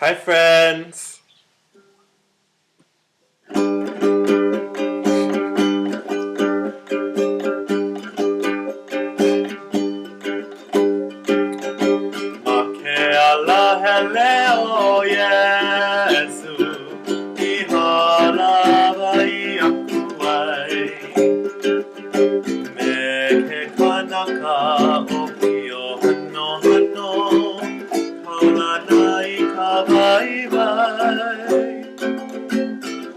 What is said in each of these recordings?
Hi friends! Makeala hele o Yesu, ihalawai aku ai. Me ke kanaka o pio hano hano, kaulanai ka vai vai.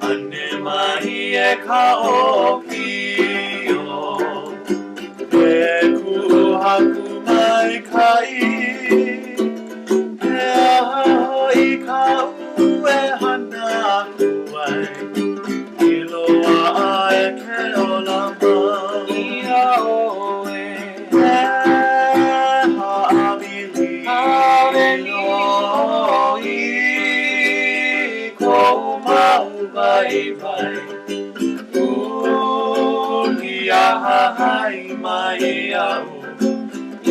Ane mai e ka o pio, e kuhaku mai kai. E aha i ka ue hana aku ai, i loa a e ke olama. Ia oe, E haawili haaweli o i kou mau vai vai. Uli aha hai mai au,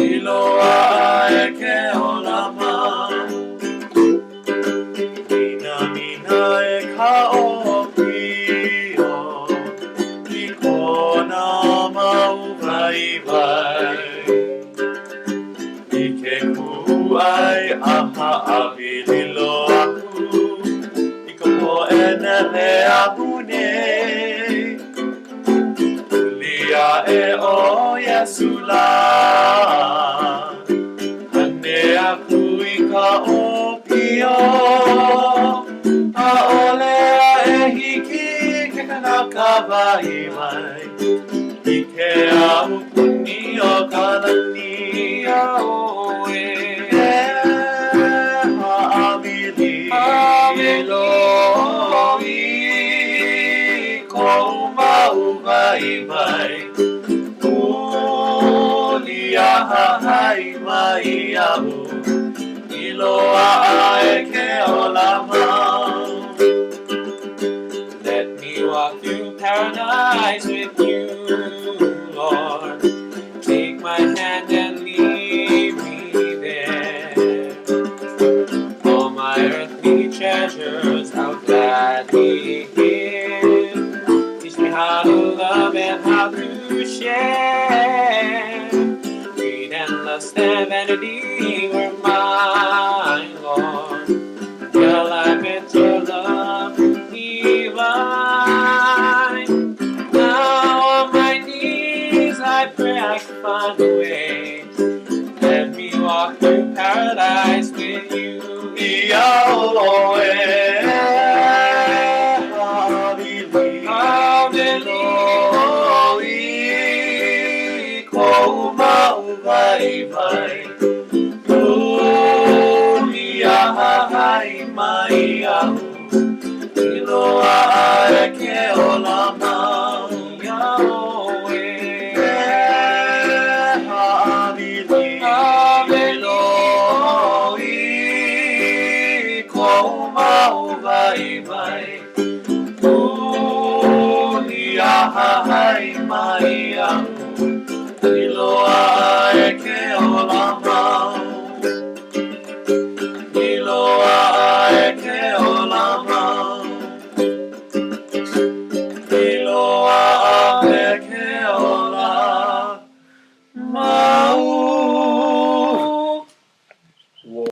i loa e ke olama. Mina e ka o pio, i kona mau vai vai. I ke ku ai aha awili lo aku, i ka poe nele ahu nei. Lia e o Yesu la, ane aku i ka o pio. A ole a e hiki ke kanaka vai mai, i ke au puni o ka lani. ia oe, E haawili haaweli lo i kou mau vai vai. Uli aha hai mai au, i loa a e ke olama. Let me walk through paradise with you, Lord. Take my hand and lead me there. All my earthly treasures I'll gladly give. Teach me how to love and how to share. Greed and lust and vanity were mine, Lord. Till I met your love divine. Now on my knees I pray I can find a way. Let me walk through paradise with you. Ia oe haawili Haaweli lo i kou mau vai vai. Uli aha hai mai au, i loa a e ke olama.